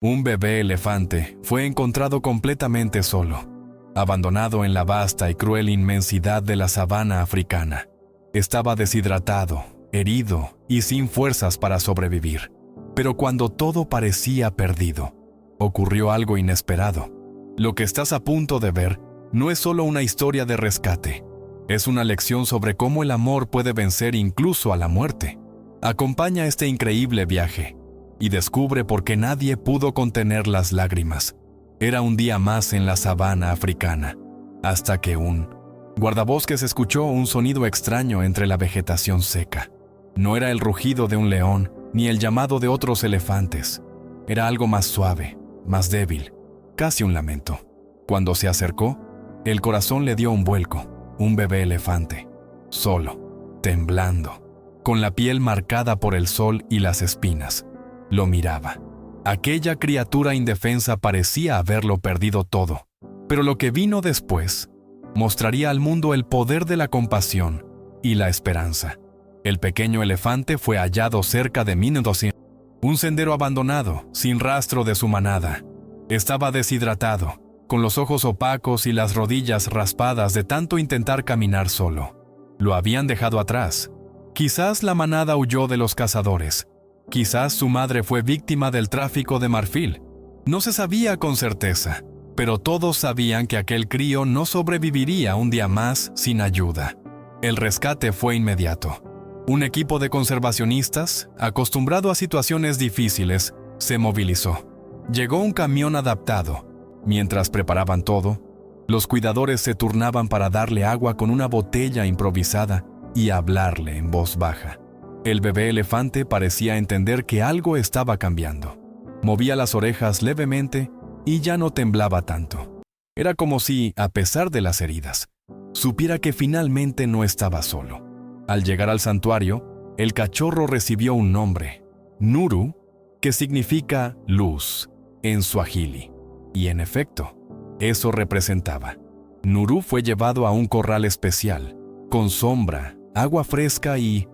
Un bebé elefante fue encontrado completamente solo, abandonado en la vasta y cruel inmensidad de la sabana africana. Estaba deshidratado, herido y sin fuerzas para sobrevivir. Pero cuando todo parecía perdido, ocurrió algo inesperado. Lo que estás a punto de ver no es solo una historia de rescate, es una lección sobre cómo el amor puede vencer incluso a la muerte. Acompaña este increíble viaje y descubre por qué nadie pudo contener las lágrimas. Era un día más en la sabana africana, hasta que un guardabosques escuchó un sonido extraño entre la vegetación seca. No era el rugido de un león ni el llamado de otros elefantes. Era algo más suave, más débil, casi un lamento. Cuando se acercó, el corazón le dio un vuelco. Un bebé elefante, solo, temblando, con la piel marcada por el sol y las espinas. Lo miraba. Aquella criatura indefensa parecía haberlo perdido todo. Pero lo que vino después mostraría al mundo el poder de la compasión y la esperanza. El pequeño elefante fue hallado cerca de Mindosin, un sendero abandonado, sin rastro de su manada. Estaba deshidratado, con los ojos opacos y las rodillas raspadas de tanto intentar caminar solo. Lo habían dejado atrás. Quizás la manada huyó de los cazadores. Quizás su madre fue víctima del tráfico de marfil. No se sabía con certeza, pero todos sabían que aquel crío no sobreviviría un día más sin ayuda. El rescate fue inmediato. Un equipo de conservacionistas, acostumbrado a situaciones difíciles, se movilizó. Llegó un camión adaptado. Mientras preparaban todo, los cuidadores se turnaban para darle agua con una botella improvisada y hablarle en voz baja. El bebé elefante parecía entender que algo estaba cambiando. Movía las orejas levemente y ya no temblaba tanto. Era como si, a pesar de las heridas, supiera que finalmente no estaba solo. Al llegar al santuario, el cachorro recibió un nombre, Nuru, que significa luz en suajili. Y en efecto, eso representaba. Nuru fue llevado a un corral especial, con sombra, agua fresca y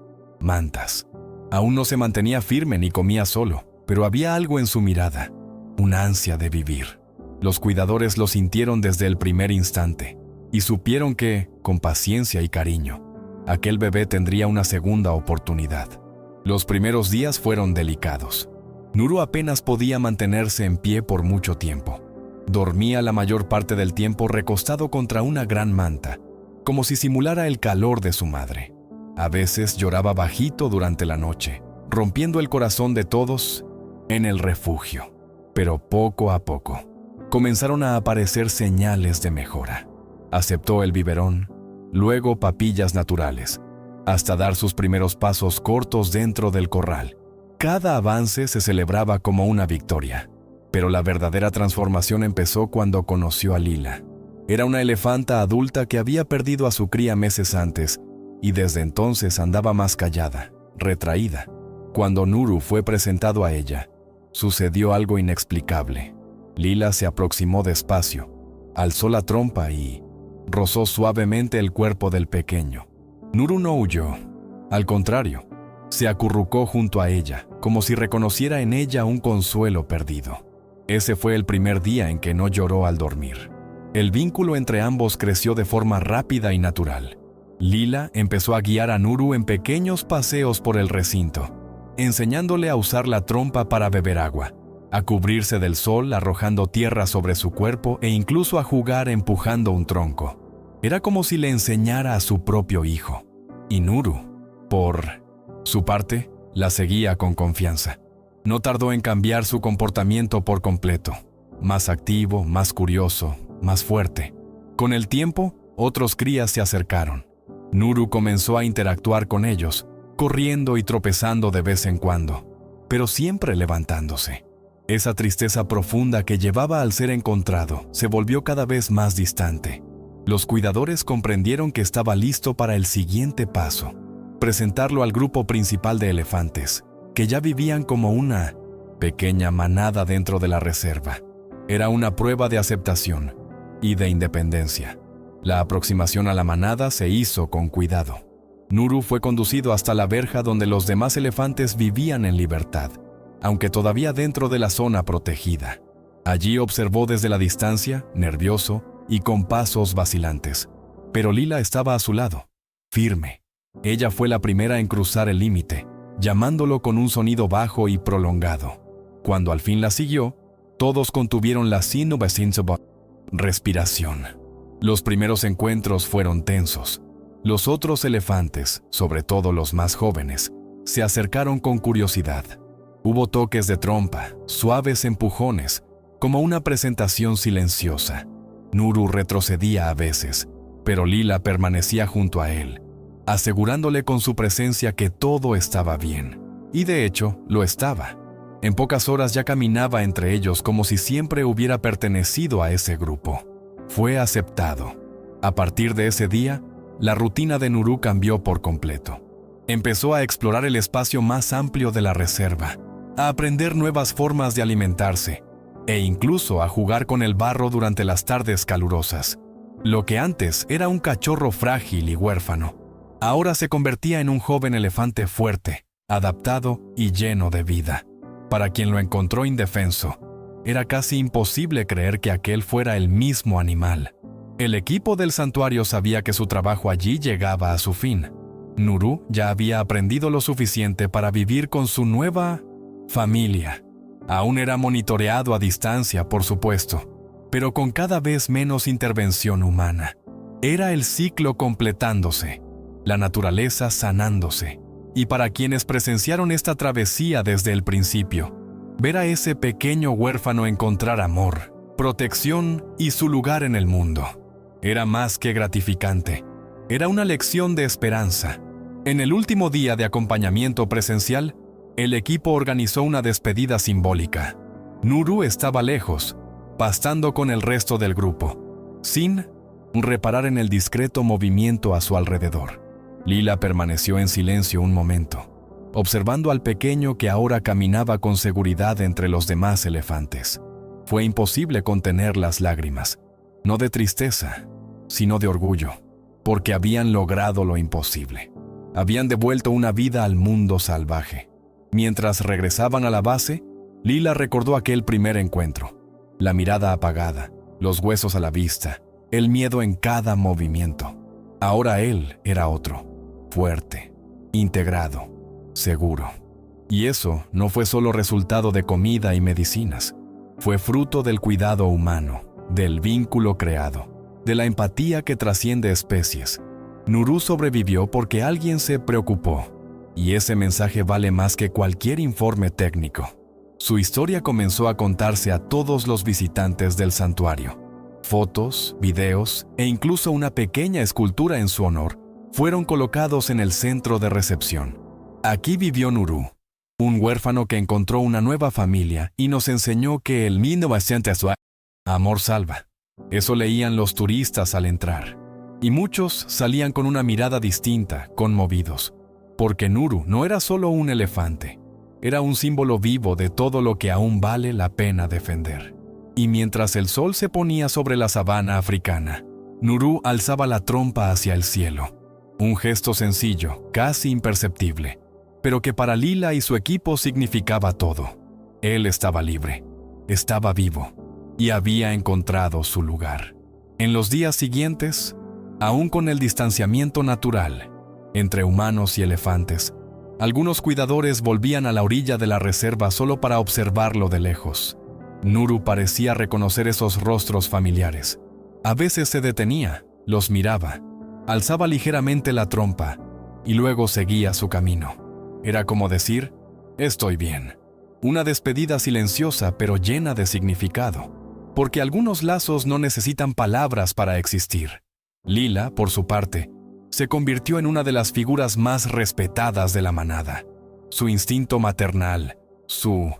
mantas. Aún no se mantenía firme ni comía solo, pero había algo en su mirada, una ansia de vivir. Los cuidadores lo sintieron desde el primer instante y supieron que, con paciencia y cariño, aquel bebé tendría una segunda oportunidad. Los primeros días fueron delicados. Nuru apenas podía mantenerse en pie por mucho tiempo. Dormía la mayor parte del tiempo recostado contra una gran manta, como si simulara el calor de su madre. A veces lloraba bajito durante la noche, rompiendo el corazón de todos en el refugio. Pero poco a poco, comenzaron a aparecer señales de mejora. Aceptó el biberón, luego papillas naturales, hasta dar sus primeros pasos cortos dentro del corral. Cada avance se celebraba como una victoria. Pero la verdadera transformación empezó cuando conoció a Lila. Era una elefanta adulta que había perdido a su cría meses antes y desde entonces andaba más callada, retraída. Cuando Nuru fue presentado a ella, sucedió algo inexplicable. Lila se aproximó despacio, alzó la trompa y rozó suavemente el cuerpo del pequeño. Nuru no huyó, al contrario, se acurrucó junto a ella, como si reconociera en ella un consuelo perdido. Ese fue el primer día en que no lloró al dormir. El vínculo entre ambos creció de forma rápida y natural. Lila empezó a guiar a Nuru en pequeños paseos por el recinto, enseñándole a usar la trompa para beber agua, a cubrirse del sol arrojando tierra sobre su cuerpo e incluso a jugar empujando un tronco. Era como si le enseñara a su propio hijo. Y Nuru, por su parte, la seguía con confianza. No tardó en cambiar su comportamiento por completo. Más activo, más curioso, más fuerte. Con el tiempo, otros crías se acercaron. Nuru comenzó a interactuar con ellos, corriendo y tropezando de vez en cuando, pero siempre levantándose. Esa tristeza profunda que llevaba al ser encontrado se volvió cada vez más distante. Los cuidadores comprendieron que estaba listo para el siguiente paso, presentarlo al grupo principal de elefantes, que ya vivían como una pequeña manada dentro de la reserva. Era una prueba de aceptación y de independencia. La aproximación a la manada se hizo con cuidado. Nuru fue conducido hasta la verja donde los demás elefantes vivían en libertad. aunque todavía dentro de la zona protegida. Allí observó desde la distancia, nervioso y con pasos vacilantes. Pero Lila estaba a su lado, firme. Ella fue la primera en cruzar el límite, llamándolo con un sonido bajo y prolongado. Cuando al fin la siguió, todos contuvieron la respiración. Los primeros encuentros fueron tensos. Los otros elefantes, sobre todo los más jóvenes, se acercaron con curiosidad. Hubo toques de trompa, suaves empujones, como una presentación silenciosa. Nuru retrocedía a veces, pero Lila permanecía junto a él, asegurándole con su presencia que todo estaba bien. Y de hecho, lo estaba. En pocas horas ya caminaba entre ellos como si siempre hubiera pertenecido a ese grupo. Fue aceptado. A partir de ese día, la rutina de Nuru cambió por completo. Empezó a explorar el espacio más amplio de la reserva, a aprender nuevas formas de alimentarse, e incluso a jugar con el barro durante las tardes calurosas. Lo que antes era un cachorro frágil y huérfano, ahora se convertía en un joven elefante fuerte, adaptado y lleno de vida. Para quien lo encontró indefenso, era casi imposible creer que aquel fuera el mismo animal. El equipo del santuario sabía que su trabajo allí llegaba a su fin. Nuru ya había aprendido lo suficiente para vivir con su nueva familia. Aún era monitoreado a distancia, por supuesto, pero con cada vez menos intervención humana. Era el ciclo completándose, la naturaleza sanándose. Y para quienes presenciaron esta travesía desde el principio, ver a ese pequeño huérfano encontrar amor, protección y su lugar en el mundo, era más que gratificante. Era una lección de esperanza. En el último día de acompañamiento presencial, el equipo organizó una despedida simbólica. Nuru estaba lejos, pastando con el resto del grupo, sin reparar en el discreto movimiento a su alrededor. Lila permaneció en silencio un momento, observando al pequeño que ahora caminaba con seguridad entre los demás elefantes. Fue imposible contener las lágrimas, no de tristeza, sino de orgullo, porque habían logrado lo imposible. Habían devuelto una vida al mundo salvaje. Mientras regresaban a la base, Lila recordó aquel primer encuentro. La mirada apagada, los huesos a la vista, el miedo en cada movimiento. Ahora él era otro, fuerte, integrado, seguro. Y eso no fue solo resultado de comida y medicinas. Fue fruto del cuidado humano, del vínculo creado, de la empatía que trasciende especies. Nuru sobrevivió porque alguien se preocupó. Y ese mensaje vale más que cualquier informe técnico. Su historia comenzó a contarse a todos los visitantes del santuario. Fotos, videos e incluso una pequeña escultura en su honor fueron colocados en el centro de recepción. Aquí vivió Nuru, un huérfano que encontró una nueva familia y nos enseñó que el 1900 amor salva. Eso leían los turistas al entrar. Y muchos salían con una mirada distinta, conmovidos. Porque Nuru no era solo un elefante, era un símbolo vivo de todo lo que aún vale la pena defender. Y mientras el sol se ponía sobre la sabana africana, Nuru alzaba la trompa hacia el cielo. Un gesto sencillo, casi imperceptible, pero que para Lila y su equipo significaba todo. Él estaba libre, estaba vivo, y había encontrado su lugar. En los días siguientes, aún con el distanciamiento natural entre humanos y elefantes, algunos cuidadores volvían a la orilla de la reserva solo para observarlo de lejos. Nuru parecía reconocer esos rostros familiares. A veces se detenía, los miraba, alzaba ligeramente la trompa y luego seguía su camino. Era como decir, estoy bien. Una despedida silenciosa pero llena de significado, porque algunos lazos no necesitan palabras para existir. Lila, por su parte, se convirtió en una de las figuras más respetadas de la manada. Su instinto maternal, su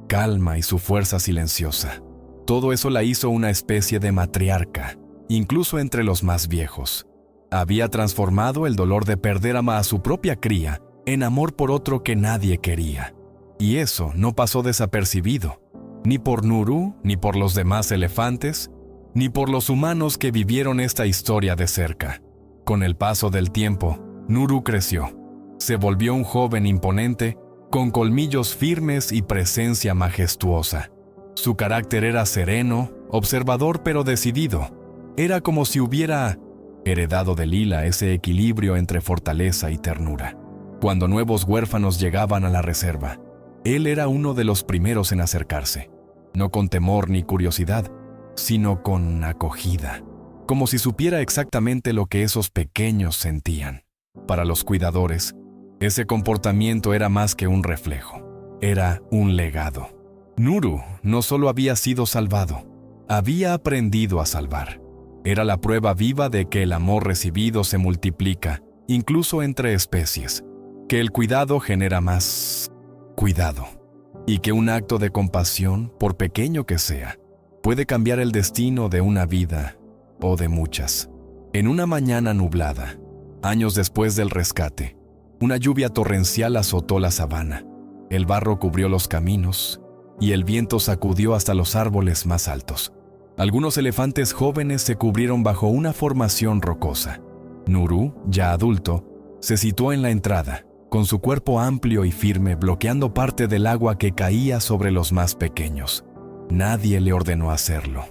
calma y su fuerza silenciosa. Todo eso la hizo una especie de matriarca, incluso entre los más viejos. Había transformado el dolor de perder a su propia cría en amor por otro que nadie quería. Y eso no pasó desapercibido, ni por Nuru, ni por los demás elefantes, ni por los humanos que vivieron esta historia de cerca. Con el paso del tiempo, Nuru creció. Se volvió un joven imponente con colmillos firmes y presencia majestuosa. Su carácter era sereno, observador pero decidido. Era como si hubiera heredado de Lila ese equilibrio entre fortaleza y ternura. Cuando nuevos huérfanos llegaban a la reserva, él era uno de los primeros en acercarse, no con temor ni curiosidad, sino con acogida, como si supiera exactamente lo que esos pequeños sentían. Para los cuidadores, ese comportamiento era más que un reflejo, era un legado. Nuru no solo había sido salvado, había aprendido a salvar. Era la prueba viva de que el amor recibido se multiplica, incluso entre especies, que el cuidado genera más cuidado, y que un acto de compasión, por pequeño que sea, puede cambiar el destino de una vida o de muchas. En una mañana nublada, años después del rescate, una lluvia torrencial azotó la sabana, el barro cubrió los caminos y el viento sacudió hasta los árboles más altos. Algunos elefantes jóvenes se cubrieron bajo una formación rocosa. Nuru, ya adulto, se situó en la entrada, con su cuerpo amplio y firme bloqueando parte del agua que caía sobre los más pequeños. Nadie le ordenó hacerlo.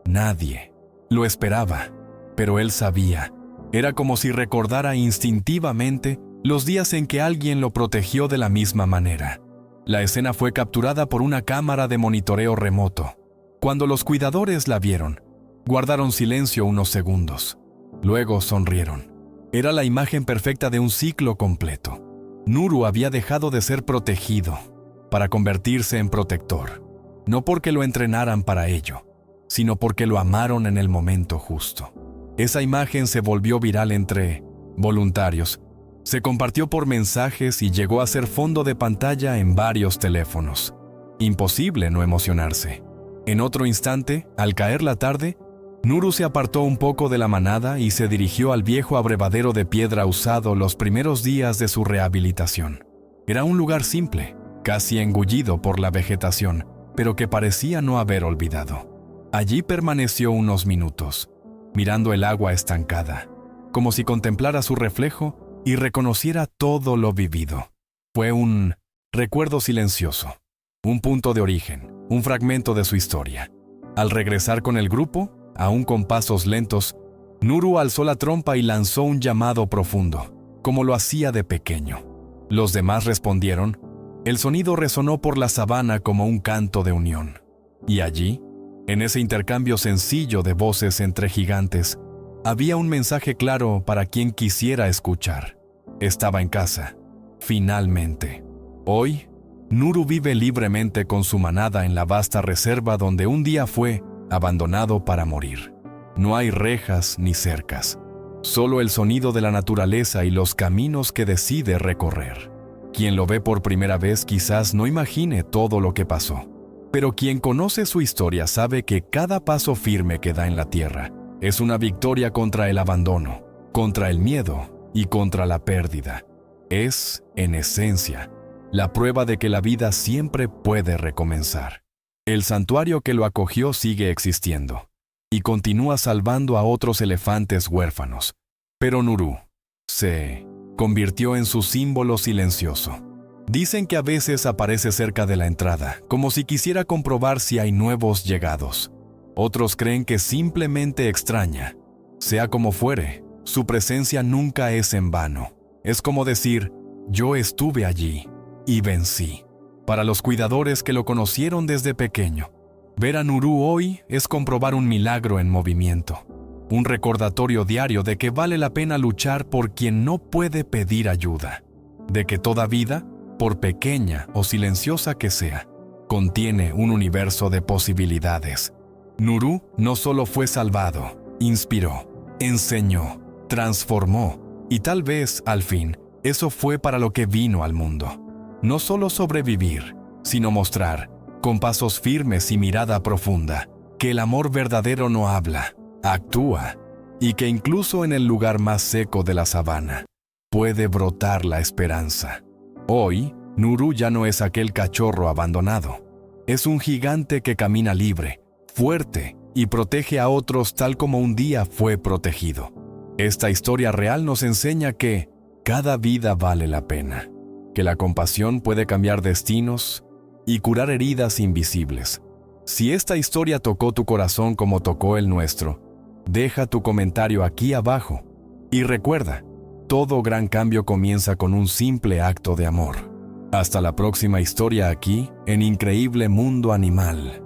Nadie. Lo esperaba, pero él sabía. Era como si recordara instintivamente los días en que alguien lo protegió de la misma manera. La escena fue capturada por una cámara de monitoreo remoto. Cuando los cuidadores la vieron, guardaron silencio unos segundos. Luego sonrieron. Era la imagen perfecta de un ciclo completo. Nuru había dejado de ser protegido para convertirse en protector, no porque lo entrenaran para ello, sino porque lo amaron en el momento justo. Esa imagen se volvió viral entre voluntarios, se compartió por mensajes y llegó a ser fondo de pantalla en varios teléfonos. Imposible no emocionarse. En otro instante, al caer la tarde, Nuru se apartó un poco de la manada y se dirigió al viejo abrevadero de piedra usado los primeros días de su rehabilitación. Era un lugar simple, casi engullido por la vegetación, pero que parecía no haber olvidado. Allí permaneció unos minutos, mirando el agua estancada, como si contemplara su reflejo y reconociera todo lo vivido. Fue un recuerdo silencioso, un punto de origen, un fragmento de su historia. Al regresar con el grupo, aún con pasos lentos, Nuru alzó la trompa y lanzó un llamado profundo, como lo hacía de pequeño. Los demás respondieron. El sonido resonó por la sabana como un canto de unión. Y allí, en ese intercambio sencillo de voces entre gigantes, había un mensaje claro para quien quisiera escuchar. Estaba en casa, finalmente. Hoy, Nuru vive libremente con su manada en la vasta reserva donde un día fue abandonado para morir. No hay rejas ni cercas, solo el sonido de la naturaleza y los caminos que decide recorrer. Quien lo ve por primera vez quizás no imagine todo lo que pasó, pero quien conoce su historia sabe que cada paso firme que da en la tierra es una victoria contra el abandono, contra el miedo y contra la pérdida. Es, en esencia, la prueba de que la vida siempre puede recomenzar. El santuario que lo acogió sigue existiendo y continúa salvando a otros elefantes huérfanos. Pero Nuru se convirtió en su símbolo silencioso. Dicen que a veces aparece cerca de la entrada, como si quisiera comprobar si hay nuevos llegados. Otros creen que simplemente extraña. Sea como fuere, su presencia nunca es en vano. Es como decir, yo estuve allí y vencí. Para los cuidadores que lo conocieron desde pequeño, ver a Nuru hoy es comprobar un milagro en movimiento. Un recordatorio diario de que vale la pena luchar por quien no puede pedir ayuda. De que toda vida, por pequeña o silenciosa que sea, contiene un universo de posibilidades. Nuru no solo fue salvado, inspiró, enseñó, transformó y tal vez, al fin, eso fue para lo que vino al mundo. No solo sobrevivir, sino mostrar, con pasos firmes y mirada profunda, que el amor verdadero no habla, actúa, y que incluso en el lugar más seco de la sabana puede brotar la esperanza. Hoy, Nuru ya no es aquel cachorro abandonado. Es un gigante que camina libre, fuerte y protege a otros tal como un día fue protegido. Esta historia real nos enseña que cada vida vale la pena. que la compasión puede cambiar destinos y curar heridas invisibles. Si esta historia tocó tu corazón como tocó el nuestro, deja tu comentario aquí abajo y recuerda, todo gran cambio comienza con un simple acto de amor. Hasta la próxima historia aquí en Increíble Mundo Animal.